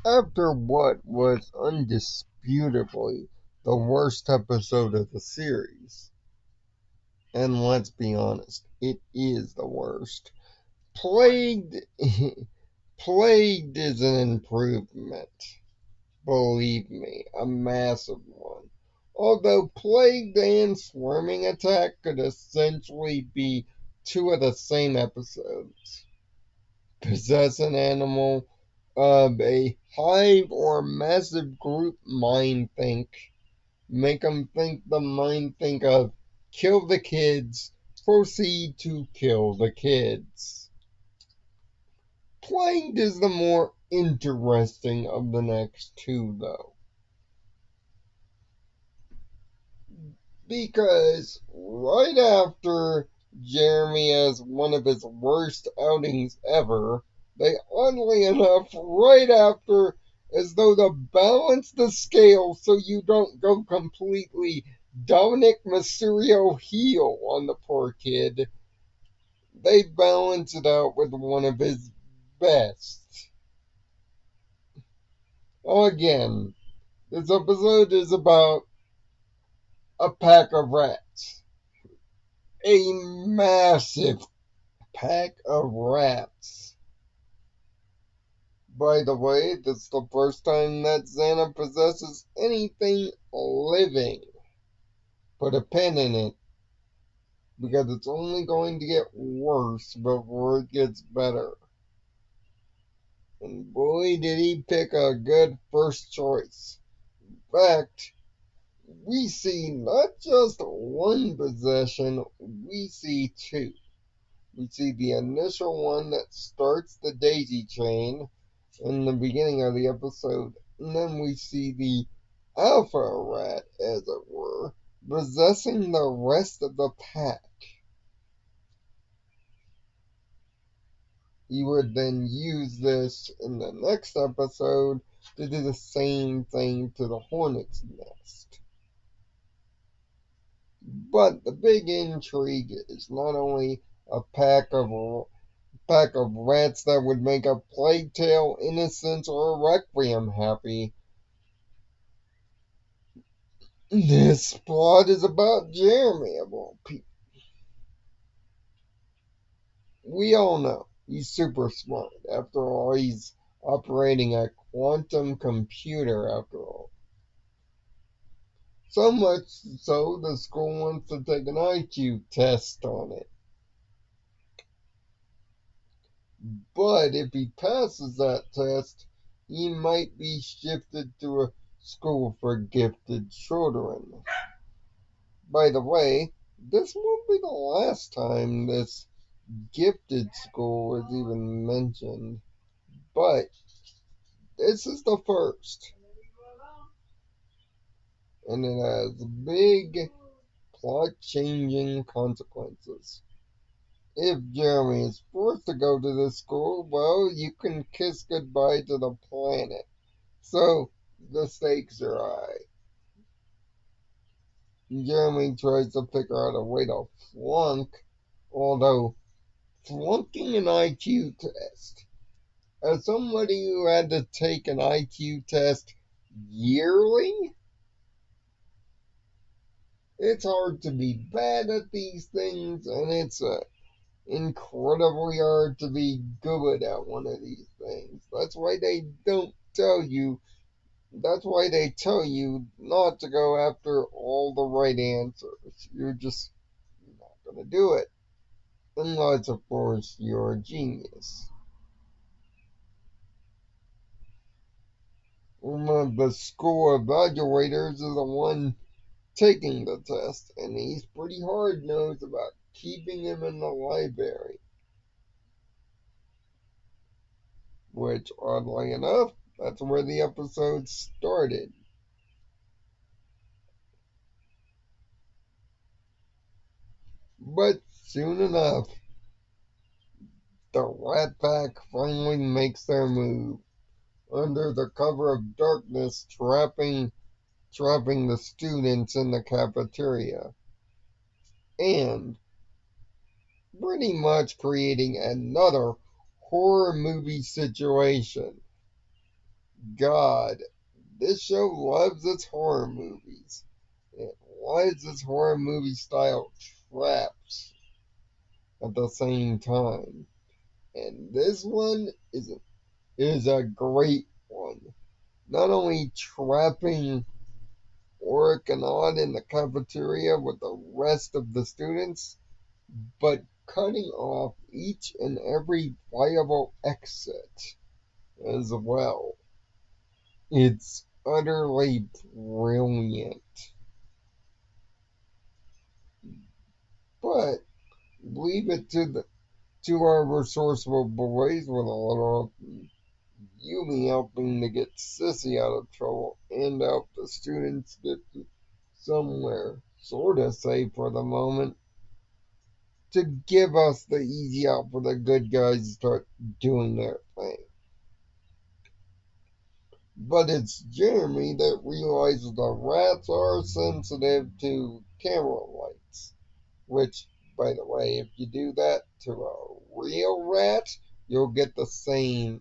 After what was undisputably the worst episode of the series, and let's be honest, it is the worst, Plagued, Plagued is an improvement. Believe me, a massive one. Although Plagued and Swarming Attack could essentially be two of the same episodes. Possess an animal of a hive or massive group mind think. Make them think the mind think of kill the kids, proceed to kill the kids. Plagued is the more interesting of the next two, though. Because right after Jeremy has one of his worst outings ever, they oddly enough, right after, as though to balance the scale so you don't go completely Dominic Mysterio heel on the poor kid, they balance it out with one of his best. Oh, again, this episode is about a pack of rats. A massive pack of rats. By the way, this is the first time that Xana possesses anything living. Put a pin in it, because it's only going to get worse before it gets better. And boy, did he pick a good first choice. In fact, we see not just one possession, we see two. We see the initial one that starts the daisy chain in the beginning of the episode, and then we see the alpha rat, as it were, possessing the rest of the pack. He would then use this in the next episode to do the same thing to the hornet's nest. But the big intrigue is not only a pack of rats that would make a Plague Tale Innocence or a Requiem happy. This plot is about Jeremy, of all people. We all know he's super smart. After all, he's operating a quantum computer, after all. So much so, the school wants to take an IQ test on it. But if he passes that test, he might be shifted to a school for gifted children. By the way, this won't be the last time this gifted school is even mentioned, but this is the first. And it has big plot changing consequences. If Jeremy is forced to go to this school, well, you can kiss goodbye to the planet. So, the stakes are high. Jeremy tries to figure out a way to flunk, although flunking an IQ test. As somebody who had to take an IQ test yearly, it's hard to be bad at these things, and it's incredibly hard to be good at one of these things. That's why they don't tell you. That's why they tell you not to go after all the right answers. You're just not going to do it. Unless, of course, you're a genius. One of the school evaluators is the one taking the test, and he's pretty hard-nosed about keeping him in the library. Which, oddly enough, that's where the episode started. But soon enough, the Rat Pack finally makes their move, under the cover of darkness, trapping the students in the cafeteria, and pretty much creating another horror movie situation. God, this show loves its horror movies. It loves its horror movie style traps at the same time. And this one is a great one. Not only trapping Oric and Odd in the cafeteria with the rest of the students, but cutting off each and every viable exit as well. It's utterly brilliant. But leave it to our resourceful boys with a little Yumi helping to get Sissy out of trouble and help the students get somewhere sorta safe for the moment to give us the easy out for the good guys to start doing their thing. But it's Jeremy that realizes the rats are sensitive to camera lights. Which, by the way, if you do that to a real rat, you'll get the same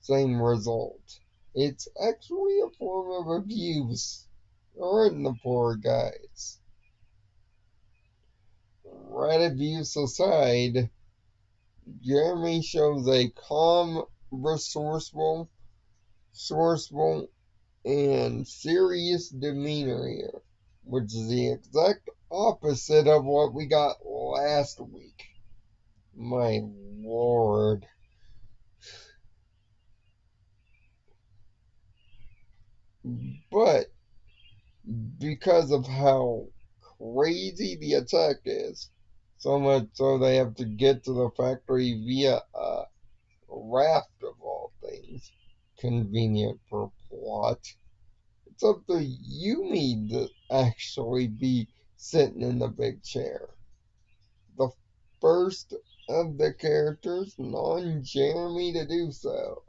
result. It's actually a form of abuse. Hurting the poor guys. Rat abuse aside, Jeremy shows a calm, resourceful, and serious demeanor here, which is the exact opposite of what we got last week. My lord. But because of how crazy the attack is, so much so they have to get to the factory via a raft of all things. Convenient for plot. It's up to Yumi to actually be sitting in the big chair. The first of the characters, non-Jeremy, to do so.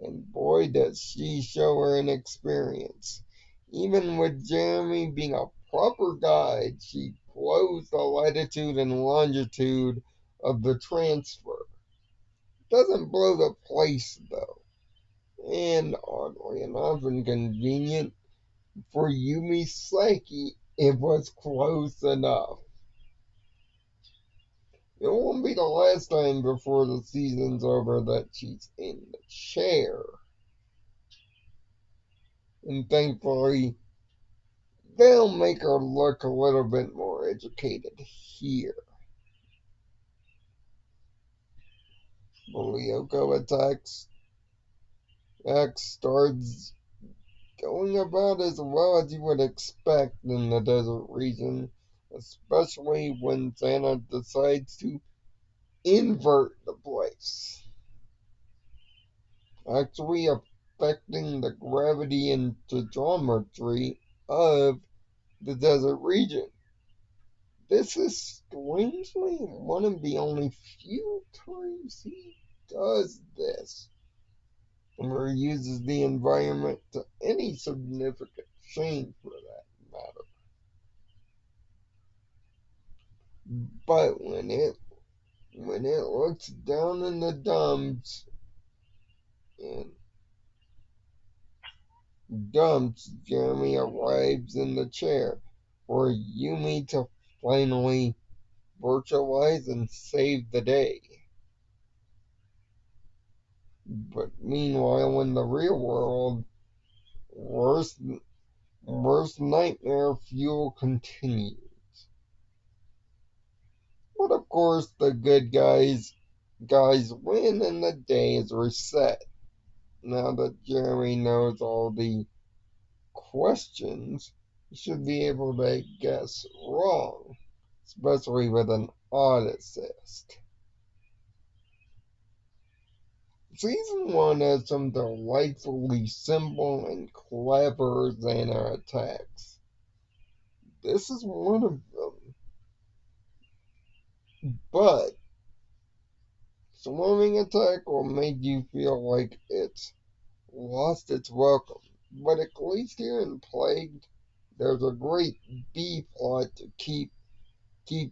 And boy, does she show her an experience. Even with Jeremy being a proper guide, she blows the latitude and longitude of the transfer. Doesn't blow the place, though. And oddly enough, inconvenient for Yumi's psyche, it was close enough. It won't be the last time before the season's over that she's in the chair. And thankfully, they'll make her look a little bit more educated here. Lyoko attacks X starts going about as well as you would expect in the desert region, especially when Santa decides to invert the place, actually affecting the gravity and geometry of the desert region. This is strangely one of the only few times he does this, or uses the environment to any significant change for that matter. But when it looks down in the dumps and Jeremy arrives in the chair for Yumi to finally virtualize and save the day. But meanwhile, in the real world, worst nightmare fuel continues. But of course, the good guys win and the day is reset. Now that Jeremy knows all the questions, he should be able to guess wrong, especially with an odd assist. Season 1 has some delightfully simple and clever Xana attacks. This is one of them. But swarming attack will make you feel like it's lost its welcome. But at least here in Plagued, there's a great B plot to keep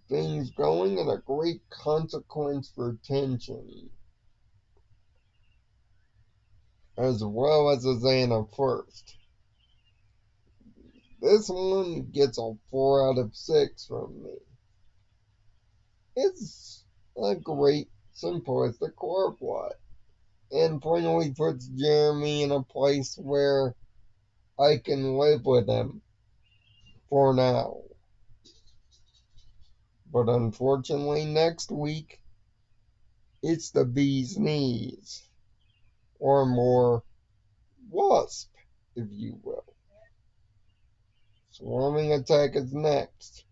things going and a great consequence for tension. as well as Azana first. This one gets a 4 out of 6 from me. It's a great, simplistic core plot, and finally puts Jeremy in a place where I can live with him for now. But unfortunately, next week, it's the bee's knees, or more, wasp, if you will. Swarming attack is next.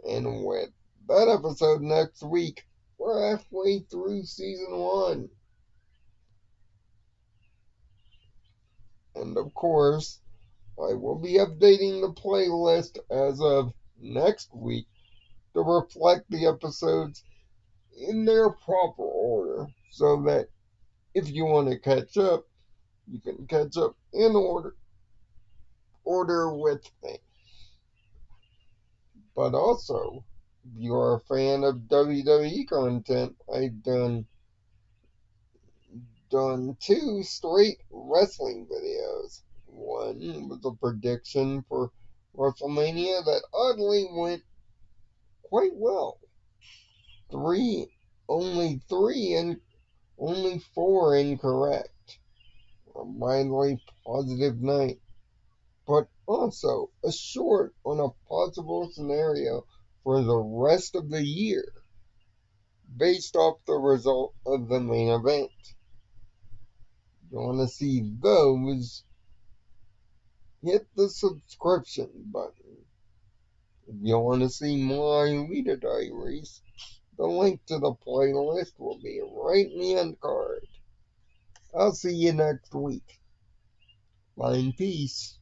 And with that episode next week, we're halfway through season 1. And of course, I will be updating the playlist as of next week to reflect the episodes in their proper order, so that if you want to catch up, you can catch up in order with me. But also, if you are a fan of WWE content, I've done 2 straight wrestling videos. One was a prediction for WrestleMania that oddly went quite well. Three, only 4 incorrect. A mildly positive night, but also a short on a possible scenario for the rest of the year, based off the result of the main event. If you want to see those, hit the subscription button. If you want to see more Aelita Diaries, the link to the playlist will be right in the end card. I'll see you next week. Find peace.